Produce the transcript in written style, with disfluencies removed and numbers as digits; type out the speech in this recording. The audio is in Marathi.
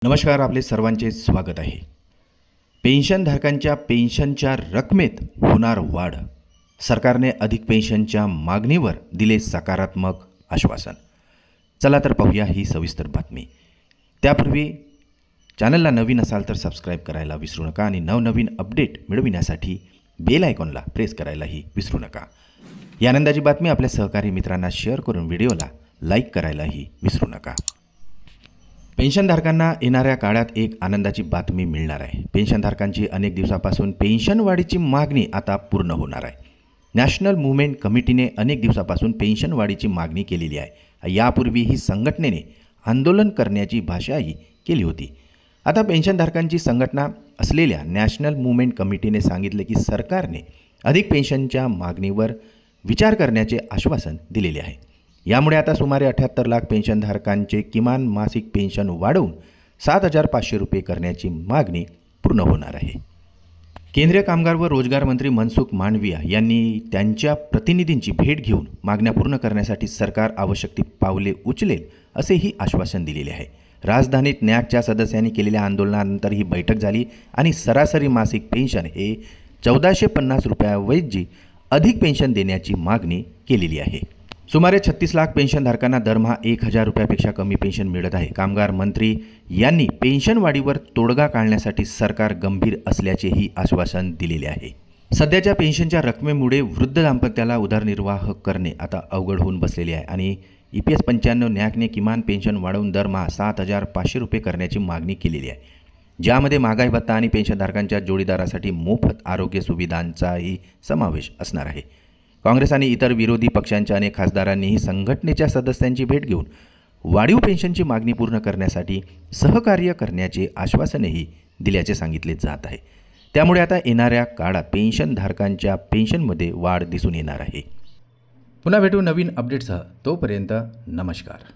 नमस्कार, आपले सर्वांचे स्वागत आहे। पेन्शनधारकांच्या पेन्शनच्या रकमेत होणार वाढ। सरकारने अधिक पेन्शनच्या मागणीवर दिले सकारात्मक आश्वासन। चला तर पाहूया ही सविस्तर बातमी। त्यापूर्वी चॅनलला नवीन असाल तर सबस्क्राईब करायला विसरू नका आणि नवनवीन अपडेट मिळविण्यासाठी बेल आयकॉनला प्रेस करायलाही विसरू नका। या आनंदाची बातमी आपल्या सहकारी मित्रांना शेअर करून व्हिडिओला लाईक करायलाही विसरू नका। पेन्शनधारकांना येणाऱ्या काळात एक आनंदाची बातमी मिळणार आहे। पेन्शनधारकांची अनेक दिवसापासून पेन्शन वाढीची मागणी आता पूर्ण होणार आहे। नॅशनल मूव्हमेंट कमिटीने अनेक दिवसापासून पेन्शन वाढीची मागणी केलेली आहे। यापूर्वी ही संघटनेने आंदोलन करण्याची भाषाही केली होती। आता पेन्शनधारकांची संघटना असलेल्या नॅशनल मूव्हमेंट कमिटीने सांगितले की सरकारने अधिक पेन्शनच्या मागणीवर विचार करण्याचे आश्वासन दिलेले आहे। यामुळे आता सुमारे 78 लाख पेन्शनधारकांचे किमान मासिक पेन्शन वाढवून 7,500 रुपये करण्याची मागणी पूर्ण होणार आहे। केंद्रीय कामगार व रोजगार मंत्री मनसुख मांडविया यांनी त्यांच्या प्रतिनिधींची भेट घेऊन मागण्या पूर्ण करण्यासाठी सरकार आवश्यक ती पावले उचलेल असेही आश्वासन दिलेले आहे। राजधानीत नॅकच्या सदस्यांनी केलेल्या आंदोलनानंतर ही बैठक झाली आणि सरासरी मासिक पेन्शन हे 1450 रुपयाऐवजी अधिक पेन्शन देण्याची मागणी केलेली आहे। सुमारे 36 लाख पेन्शनधारकांना दरमहा 1,000 रुपयापेक्षा कमी पेन्शन मिळत आहे। कामगार मंत्री यांनी पेन्शन वाढीवर तोडगा काढण्यासाठी सरकार गंभीर असल्याचेही आश्वासन दिलेले आहे। सध्याच्या पेन्शनच्या रकमेमुळे वृद्ध दाम्पत्याला उदरनिर्वाह करणे आता अवघड होऊन बसलेले आहे आणि EPS 95 नॅकने किमान पेन्शन वाढवून दरमहा 7,500 रुपये करण्याची मागणी केलेली आहे, ज्यामध्ये महागाई भत्ता आणि पेन्शनधारकांच्या जोडीदारासाठी मोफत आरोग्य सुविधांचाही समावेश असणार आहे। काँग्रेस आणि इतर विरोधी पक्षांच्या अनेक खासदारांनीही संघटनेच्या सदस्यांची भेट घेऊन वाढीव पेन्शनची मागणी पूर्ण करण्यासाठी सहकार्य करण्याचे आश्वासनही दिल्याचे सांगितले जात आहे। त्यामुळे आता येणाऱ्या काळात पेन्शनधारकांच्या पेन्शनमध्ये वाढ दिसून येणार आहे। पुन्हा भेटू नवीन अपडेट्ससह, तोपर्यंत नमस्कार।